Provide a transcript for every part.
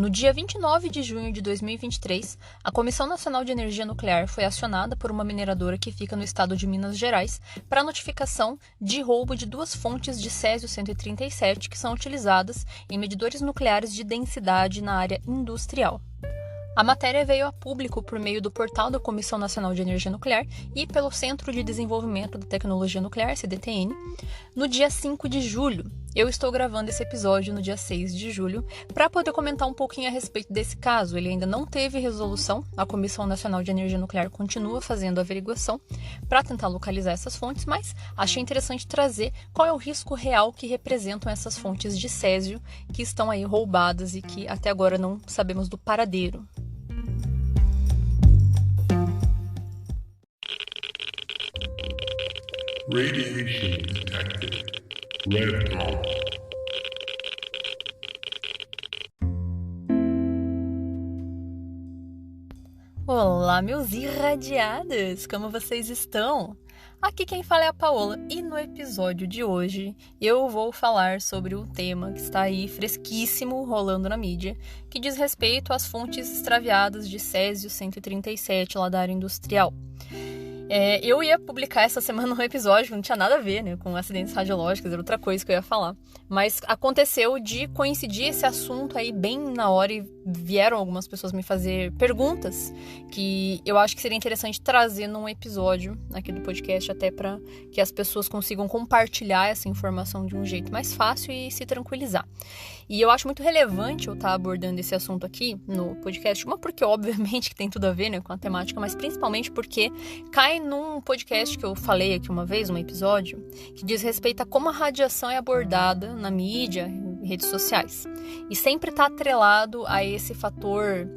No dia 29 de junho de 2023, a Comissão Nacional de Energia Nuclear foi acionada por uma mineradora que fica no estado de Minas Gerais para notificação de roubo de 2 fontes de césio-137 que são utilizadas em medidores nucleares de densidade na área industrial. A matéria veio a público por meio do portal da Comissão Nacional de Energia Nuclear e pelo Centro de Desenvolvimento da Tecnologia Nuclear, CDTN, no dia 5 de julho. Eu estou gravando esse episódio no dia 6 de julho para poder comentar um pouquinho a respeito desse caso. Ele ainda não teve resolução, a Comissão Nacional de Energia Nuclear continua fazendo averiguação para tentar localizar essas fontes, mas achei interessante trazer qual é o risco real que representam essas fontes de césio que estão aí roubadas e que até agora não sabemos do paradeiro. Radiation detected. Red dawn. Olá, meus irradiados! Como vocês estão? Aqui quem fala é a Paola e no episódio de hoje eu vou falar sobre um tema que está aí fresquíssimo rolando na mídia, que diz respeito às fontes extraviadas de césio-137 lá da área industrial. Eu ia publicar essa semana um episódio que não tinha nada a ver, né, com acidentes radiológicos, era outra coisa que eu ia falar. Mas aconteceu de coincidir esse assunto aí bem na hora e vieram algumas pessoas me fazer perguntas que eu acho que seria interessante trazer num episódio aqui do podcast, até para que as pessoas consigam compartilhar essa informação de um jeito mais fácil e se tranquilizar. E eu acho muito relevante eu estar abordando esse assunto aqui no podcast, uma porque obviamente que tem tudo a ver, né, com a temática, mas principalmente porque cai num podcast que eu falei aqui uma vez, um episódio, que diz respeito a como a radiação é abordada na mídia, em redes sociais. E sempre está atrelado a esse fator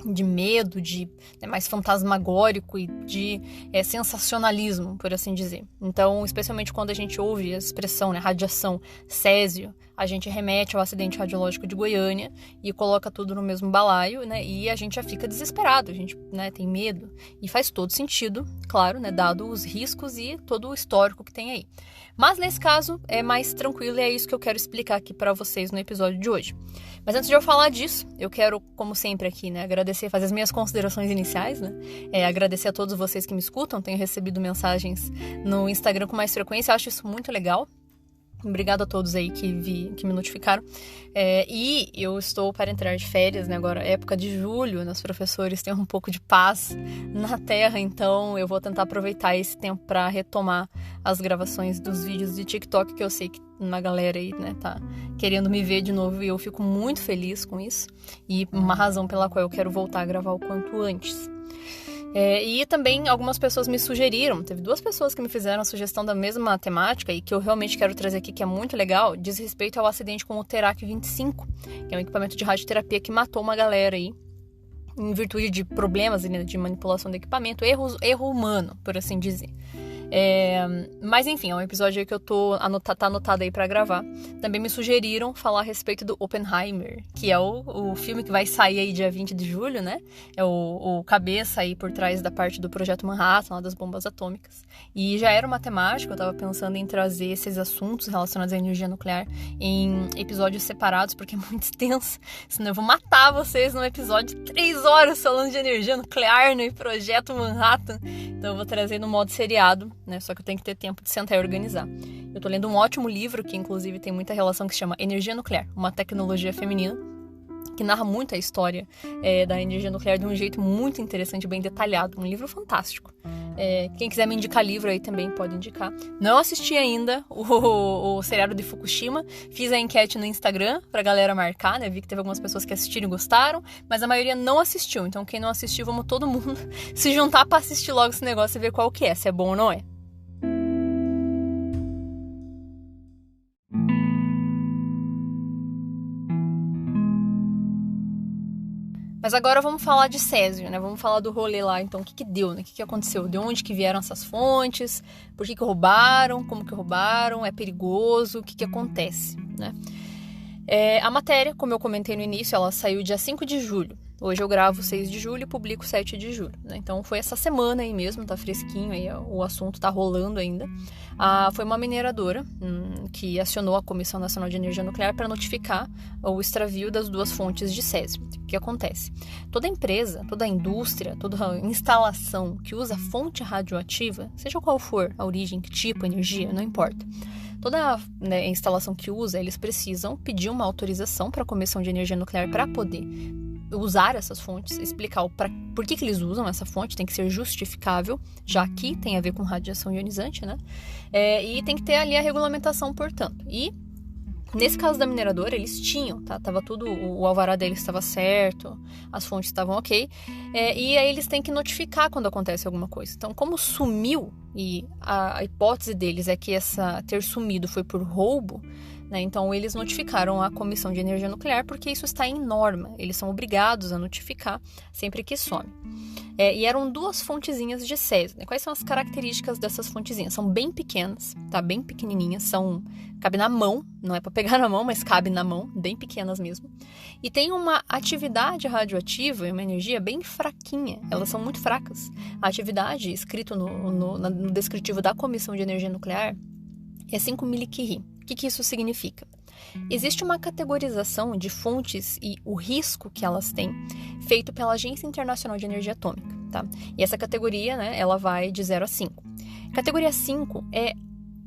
de medo, de mais fantasmagórico e de sensacionalismo, por assim dizer. Então, especialmente quando a gente ouve a expressão, né, radiação, césio, a gente remete ao acidente radiológico de Goiânia e coloca tudo no mesmo balaio, né, e a gente já fica desesperado, a gente, né, tem medo. E faz todo sentido, claro, né, dado os riscos e todo o histórico que tem aí. Mas nesse caso é mais tranquilo e é isso que eu quero explicar aqui para vocês no episódio de hoje. Mas antes de eu falar disso, eu quero, como sempre aqui, né, agradecer, fazer as minhas considerações iniciais, né, agradecer a todos vocês que me escutam, tenho recebido mensagens no Instagram com mais frequência, eu acho isso muito legal. Obrigada a todos aí que me notificaram. E eu estou para entrar de férias, né? Agora, época de julho, né? Os professores têm um pouco de paz na Terra, então eu vou tentar aproveitar esse tempo para retomar as gravações dos vídeos de TikTok, que eu sei que uma galera aí, né, tá querendo me ver de novo e eu fico muito feliz com isso. E uma razão pela qual eu quero voltar a gravar o quanto antes. E também algumas pessoas me sugeriram, teve 2 pessoas que me fizeram a sugestão da mesma temática e que eu realmente quero trazer aqui, que é muito legal, diz respeito ao acidente com o Terac 25, que é um equipamento de radioterapia que matou uma galera aí, em virtude de problemas, né, de manipulação do equipamento, erro humano, por assim dizer. Mas enfim, é um episódio aí que eu tá anotado aí pra gravar. Também me sugeriram falar a respeito do Oppenheimer, que é o filme que vai sair aí dia 20 de julho, né? É o cabeça aí por trás da parte do Projeto Manhattan, lá das bombas atômicas. E já era uma temática, eu tava pensando em trazer esses assuntos relacionados à energia nuclear em episódios separados, porque é muito extenso, senão eu vou matar vocês num episódio de 3 horas falando de energia nuclear no Projeto Manhattan. Então eu vou trazer no modo seriado, né? Só que eu tenho que ter tempo de sentar e organizar. Eu tô lendo um ótimo livro que inclusive tem muita relação, que se chama Energia Nuclear, uma tecnologia feminina, que narra muito a história da energia nuclear de um jeito muito interessante, bem detalhado. Um livro fantástico. Quem quiser me indicar livro aí também pode indicar. Não assisti ainda o seriado de Fukushima. Fiz a enquete no Instagram pra galera marcar, né? Vi que teve algumas pessoas que assistiram e gostaram, mas a maioria não assistiu. Então quem não assistiu, vamos todo mundo se juntar pra assistir logo esse negócio e ver qual que é, se é bom ou não é. Mas agora vamos falar de césio, né? Vamos falar do rolê lá, então, o que deu, né? O que aconteceu? De onde que vieram essas fontes? Por que roubaram? Como que roubaram? É perigoso? O que acontece, né? A matéria, como eu comentei no início, ela saiu dia 5 de julho. Hoje eu gravo 6 de julho e publico 7 de julho, né? Então foi essa semana aí mesmo, tá fresquinho aí, o assunto tá rolando ainda. Foi uma mineradora que acionou a Comissão Nacional de Energia Nuclear para notificar o extravio das 2 fontes de césio. O que acontece? Toda empresa, toda indústria, toda instalação que usa fonte radioativa, seja qual for a origem, que tipo, energia, não importa. Toda instalação que usa, eles precisam pedir uma autorização para a Comissão de Energia Nuclear para poder usar essas fontes, explicar por que eles usam essa fonte, tem que ser justificável, já que tem a ver com radiação ionizante, né? E tem que ter ali a regulamentação, portanto. E nesse caso da mineradora, eles tinham, tá? Tava tudo, o alvará deles estava certo, as fontes estavam ok, e aí eles têm que notificar quando acontece alguma coisa. Então, como sumiu, e a hipótese deles é que ter sumido foi por roubo, né? Então, eles notificaram a Comissão de Energia Nuclear porque isso está em norma, eles são obrigados a notificar sempre que some. E eram 2 fontezinhas de césio, né? Quais são as características dessas fontezinhas? São bem pequenas, tá? Bem pequenininhas, cabe na mão, não é para pegar na mão, mas cabe na mão, bem pequenas mesmo. E tem uma atividade radioativa e uma energia bem fraquinha, elas são muito fracas. A atividade, escrito no descritivo da Comissão de Energia Nuclear, é 5 milicurie. O que isso significa? Existe uma categorização de fontes e o risco que elas têm, feito pela Agência Internacional de Energia Atômica, tá? E essa categoria, né, ela vai de 0 a 5. Categoria 5 é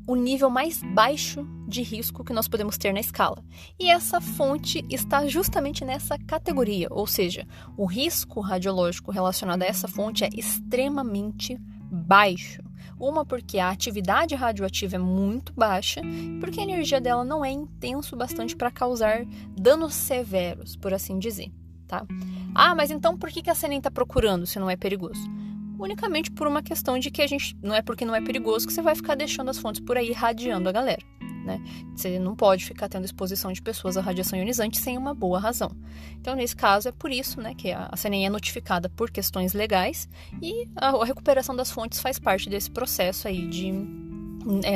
o nível mais baixo de risco que nós podemos ter na escala. E essa fonte está justamente nessa categoria, ou seja, o risco radiológico relacionado a essa fonte é extremamente baixo. Uma, porque a atividade radioativa é muito baixa, porque a energia dela não é intenso bastante para causar danos severos, por assim dizer, tá? Mas então por que a CNEM está procurando se não é perigoso? Unicamente por uma questão de que não é porque não é perigoso que você vai ficar deixando as fontes por aí irradiando a galera, né? Você não pode ficar tendo exposição de pessoas à radiação ionizante sem uma boa razão. Então, nesse caso, é por isso, né, que a CNEM é notificada por questões legais e a recuperação das fontes faz parte desse processo aí de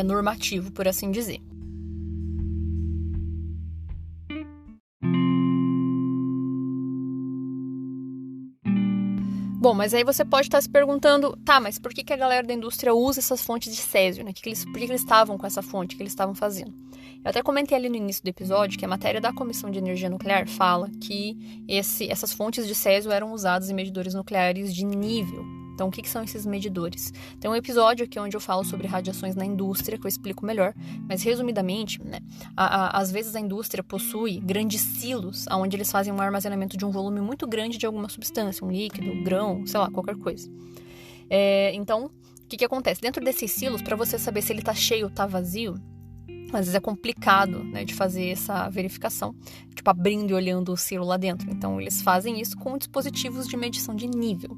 normativo, por assim dizer. Bom, mas aí você pode estar se perguntando, mas por que a galera da indústria usa essas fontes de césio, né? Por que eles estavam com essa fonte, o que eles estavam fazendo? Eu até comentei ali no início do episódio que a matéria da Comissão de Energia Nuclear fala que essas fontes de césio eram usadas em medidores nucleares de nível. Então, o que são esses medidores? Tem um episódio aqui onde eu falo sobre radiações na indústria, que eu explico melhor, mas resumidamente, né, às vezes a indústria possui grandes silos, onde eles fazem um armazenamento de um volume muito grande de alguma substância, um líquido, um grão, sei lá, qualquer coisa. Então, o que acontece? Dentro desses silos, para você saber se ele está cheio ou está vazio, às vezes é complicado, né, de fazer essa verificação, tipo abrindo e olhando o silo lá dentro. Então, eles fazem isso com dispositivos de medição de nível.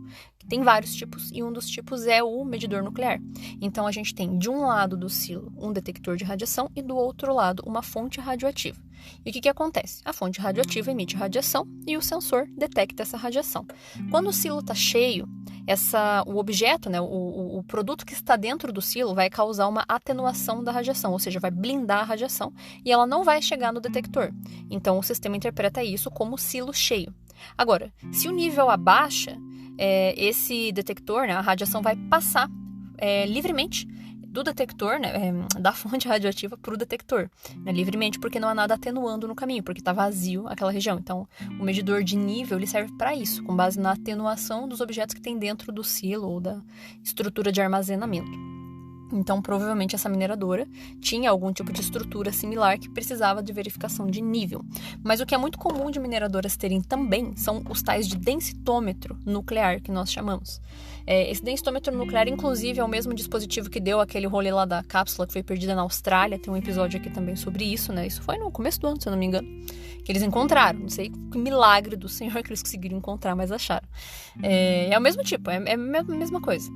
Tem vários tipos e um dos tipos é o medidor nuclear. Então, a gente tem de um lado do silo um detector de radiação e do outro lado uma fonte radioativa. E o que acontece? A fonte radioativa emite radiação e o sensor detecta essa radiação. Quando o silo está cheio, o objeto, né, o produto que está dentro do silo vai causar uma atenuação da radiação, ou seja, vai blindar a radiação e ela não vai chegar no detector. Então, o sistema interpreta isso como silo cheio. Agora, se o nível abaixa, esse detector, né, a radiação vai passar livremente do detector, né, da fonte radioativa para o detector, né, livremente, porque não há nada atenuando no caminho, porque está vazio aquela região. Então, o medidor de nível ele serve para isso, com base na atenuação dos objetos que tem dentro do silo ou da estrutura de armazenamento. Então, provavelmente, essa mineradora tinha algum tipo de estrutura similar que precisava de verificação de nível. Mas o que é muito comum de mineradoras terem também são os tais de densitômetro nuclear, que nós chamamos. Esse densitômetro nuclear, inclusive, é o mesmo dispositivo que deu aquele rolê lá da cápsula que foi perdida na Austrália. Tem um episódio aqui também sobre isso, né? Isso foi no começo do ano, se eu não me engano, que eles encontraram. Não sei que milagre do Senhor que eles conseguiram encontrar, mas acharam. É o mesmo tipo, é a mesma coisa.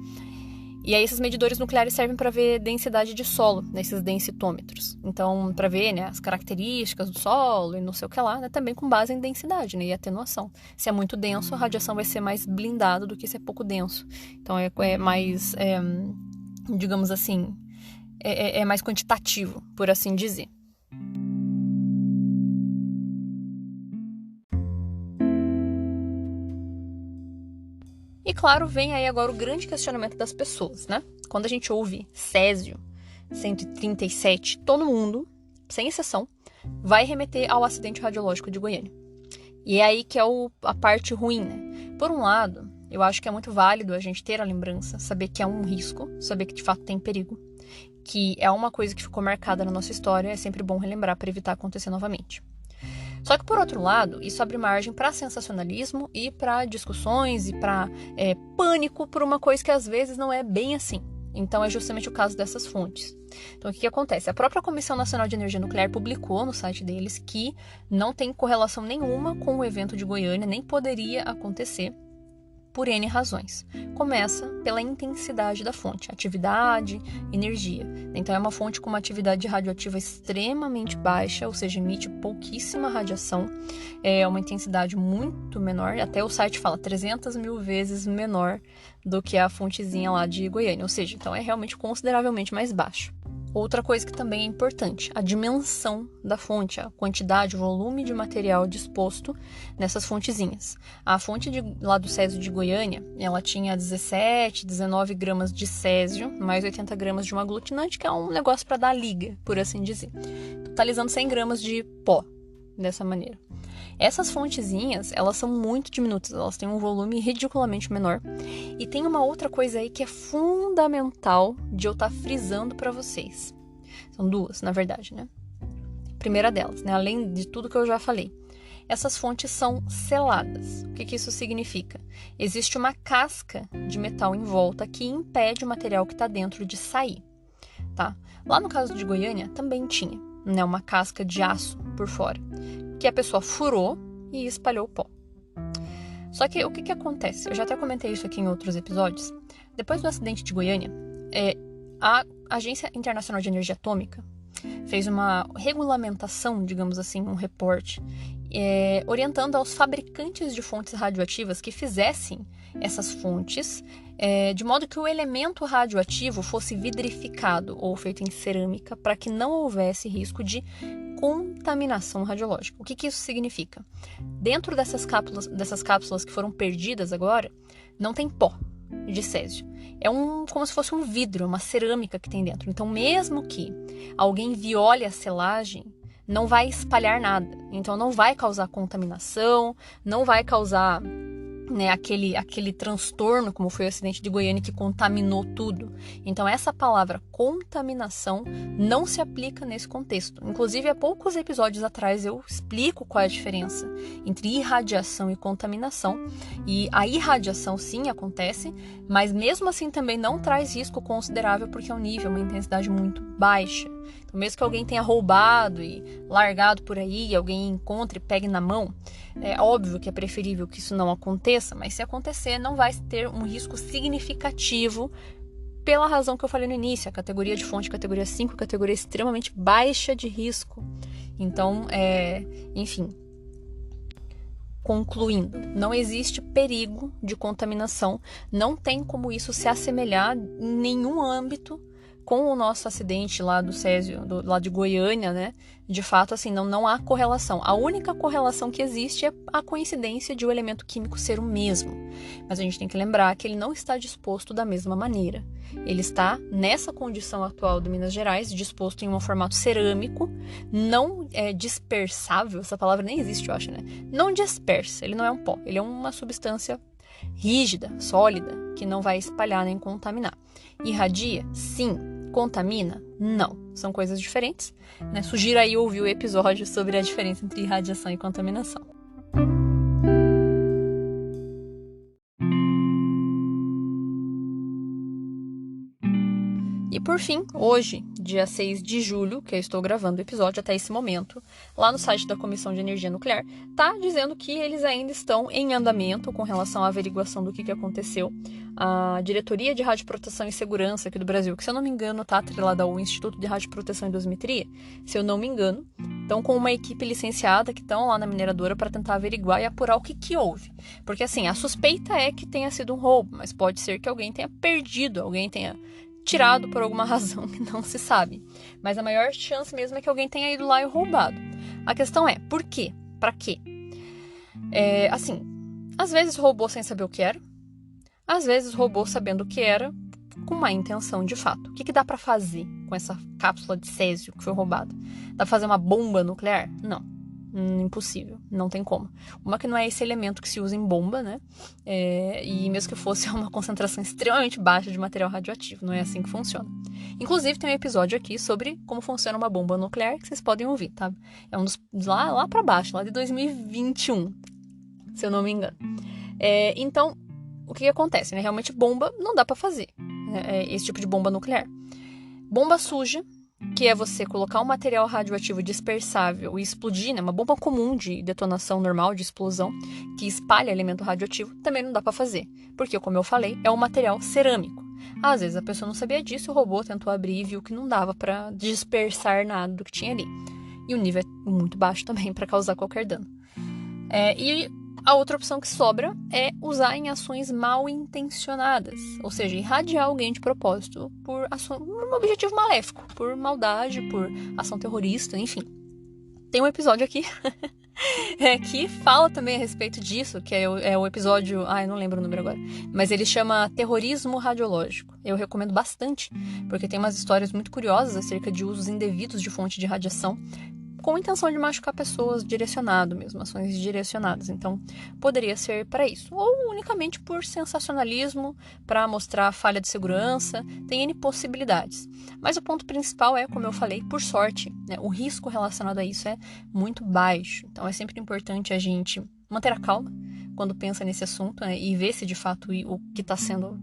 E aí esses medidores nucleares servem para ver densidade de solo, nesses densitômetros. Então, para ver, né, as características do solo e não sei o que lá, né, também com base em densidade, né, e atenuação. Se é muito denso, a radiação vai ser mais blindada do que se é pouco denso. Então, é mais, digamos assim, é mais quantitativo, por assim dizer. E claro, vem aí agora o grande questionamento das pessoas, né? Quando a gente ouve Césio 137, todo mundo, sem exceção, vai remeter ao acidente radiológico de Goiânia. E é aí que é a parte ruim, né? Por um lado, eu acho que é muito válido a gente ter a lembrança, saber que é um risco, saber que de fato tem perigo, que é uma coisa que ficou marcada na nossa história, é sempre bom relembrar para evitar acontecer novamente. Só que, por outro lado, isso abre margem para sensacionalismo e para discussões e para pânico por uma coisa que às vezes não é bem assim. Então, é justamente o caso dessas fontes. Então, o que acontece? A própria Comissão Nacional de Energia Nuclear publicou no site deles que não tem correlação nenhuma com o evento de Goiânia, nem poderia acontecer por N razões. Começa pela intensidade da fonte, atividade, energia. Então, é uma fonte com uma atividade radioativa extremamente baixa, ou seja, emite pouquíssima radiação, é uma intensidade muito menor, até o site fala 300 mil vezes menor do que a fontezinha lá de Goiânia, ou seja, então é realmente consideravelmente mais baixo. Outra coisa que também é importante, a dimensão da fonte, a quantidade, o volume de material disposto nessas fontezinhas. A fonte lá do Césio de Goiânia, ela tinha 17, 19 gramas de césio, mais 80 gramas de um aglutinante, que é um negócio para dar liga, por assim dizer. Totalizando 100 gramas de pó, dessa maneira. Essas fontezinhas, elas são muito diminutas, elas têm um volume ridiculamente menor. E tem uma outra coisa aí que é fundamental de eu estar frisando para vocês. São duas, na verdade, né? Primeira delas, né? Além de tudo que eu já falei. Essas fontes são seladas. O que isso significa? Existe uma casca de metal em volta que impede o material que está dentro de sair, tá? Lá no caso de Goiânia, também tinha, né? Uma casca de aço por fora, que a pessoa furou e espalhou o pó. Só que o que acontece? Eu já até comentei isso aqui em outros episódios. Depois do acidente de Goiânia, a Agência Internacional de Energia Atômica fez uma regulamentação, digamos assim, um reporte, orientando aos fabricantes de fontes radioativas que fizessem essas fontes de modo que o elemento radioativo fosse vidrificado ou feito em cerâmica para que não houvesse risco de contaminação radiológica. O que isso significa? Dentro dessas cápsulas que foram perdidas agora, não tem pó de césio. É como se fosse um vidro, uma cerâmica que tem dentro. Então, mesmo que alguém viole a selagem, não vai espalhar nada. Então, não vai causar contaminação, não vai causar aquele transtorno, como foi o acidente de Goiânia, que contaminou tudo. Então, essa palavra contaminação não se aplica nesse contexto. Inclusive, há poucos episódios atrás eu explico qual é a diferença entre irradiação e contaminação. E a irradiação, sim, acontece, mas mesmo assim também não traz risco considerável, porque é um nível, uma intensidade muito baixa. Então, mesmo que alguém tenha roubado e largado por aí, e alguém encontre e pegue na mão, é óbvio que é preferível que isso não aconteça, mas se acontecer, não vai ter um risco significativo pela razão que eu falei no início, a categoria de fonte, categoria 5, categoria extremamente baixa de risco. Então, enfim, concluindo, não existe perigo de contaminação, não tem como isso se assemelhar em nenhum âmbito com o nosso acidente lá do Césio, lá de Goiânia, né? De fato, assim, não há correlação. A única correlação que existe é a coincidência de o elemento químico ser o mesmo. Mas a gente tem que lembrar que ele não está disposto da mesma maneira. Ele está, nessa condição atual do Minas Gerais, disposto em um formato cerâmico, não dispersável, essa palavra nem existe, eu acho, né? Não dispersa, ele não é um pó, ele é uma substância rígida, sólida, que não vai espalhar nem contaminar. Irradia? Sim. Contamina? Não. São coisas diferentes, né? Sugiro aí ouvir o episódio sobre a diferença entre irradiação e contaminação. E por fim, hoje, dia 6 de julho, que eu estou gravando o episódio até esse momento, lá no site da Comissão de Energia Nuclear, tá dizendo que eles ainda estão em andamento com relação à averiguação do que aconteceu. A Diretoria de Radioproteção e Segurança aqui do Brasil, que se eu não me engano tá atrelada ao Instituto de Radioproteção e Dosimetria, se eu não me engano, estão com uma equipe licenciada que estão lá na mineradora para tentar averiguar e apurar o que houve. Porque assim, a suspeita é que tenha sido um roubo, mas pode ser que alguém tenha perdido, alguém tenha tirado por alguma razão que não se sabe. Mas a maior chance mesmo é que alguém tenha ido lá e roubado. A questão é, por quê? Pra quê? Assim, às vezes roubou sem saber o que era. Às vezes roubou sabendo o que era, com má intenção de fato. O que dá pra fazer com essa cápsula de césio que foi roubada? Dá pra fazer uma bomba nuclear? Não. Impossível, não tem como. Uma que não é esse elemento que se usa em bomba, né? E mesmo que fosse uma concentração extremamente baixa de material radioativo, não é assim que funciona. Inclusive tem um episódio aqui sobre como funciona uma bomba nuclear que vocês podem ouvir, tá? É um dos lá para baixo, lá de 2021, se eu não me engano. Então, o que acontece, né? Realmente bomba não dá para fazer, esse tipo de bomba nuclear. Bomba suja, que é você colocar um material radioativo dispersável e explodir, né? Uma bomba comum de detonação normal, de explosão, que espalha elemento radioativo, também não dá para fazer. Porque, como eu falei, é um material cerâmico. Às vezes a pessoa não sabia disso, o robô tentou abrir e viu que não dava para dispersar nada do que tinha ali. E o nível é muito baixo também para causar qualquer dano. E a outra opção que sobra é usar em ações mal intencionadas, ou seja, irradiar alguém de propósito por um objetivo maléfico, por maldade, por ação terrorista, enfim. Tem um episódio aqui que fala também a respeito disso, que é o episódio... eu não lembro o número agora, mas ele chama Terrorismo Radiológico. Eu recomendo bastante, porque tem umas histórias muito curiosas acerca de usos indevidos de fonte de radiação, com a intenção de machucar pessoas, direcionado mesmo, ações direcionadas. Então, poderia ser para isso. Ou unicamente por sensacionalismo, para mostrar falha de segurança, tem N possibilidades. Mas o ponto principal é, como eu falei, por sorte, né, o risco relacionado a isso é muito baixo. Então, é sempre importante a gente manter a calma quando pensa nesse assunto, né, e ver se de fato o que está sendo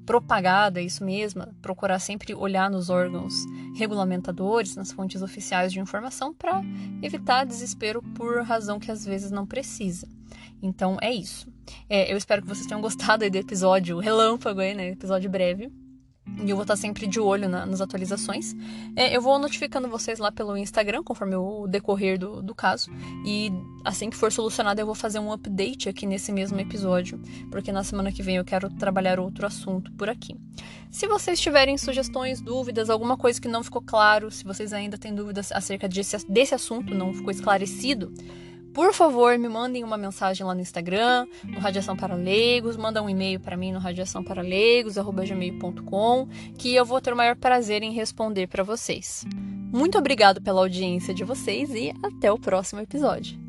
propagado é isso mesmo, procurar sempre olhar nos órgãos regulamentadores, nas fontes oficiais de informação, para evitar desespero por razão que às vezes não precisa. Então é isso. Eu espero que vocês tenham gostado aí do episódio relâmpago, né, episódio breve. E eu vou estar sempre de olho nas atualizações. Eu vou notificando vocês lá pelo Instagram, conforme o decorrer do caso. E assim que for solucionado, eu vou fazer um update aqui nesse mesmo episódio, porque na semana que vem eu quero trabalhar outro assunto por aqui. Se vocês tiverem sugestões, dúvidas, alguma coisa que não ficou claro, se vocês ainda têm dúvidas acerca desse assunto, não ficou esclarecido, por favor, me mandem uma mensagem lá no Instagram, no Radiação para Leigos, manda um e-mail para mim no radiaçãoparalegos@gmail.com, que eu vou ter o maior prazer em responder para vocês. Muito obrigado pela audiência de vocês e até o próximo episódio.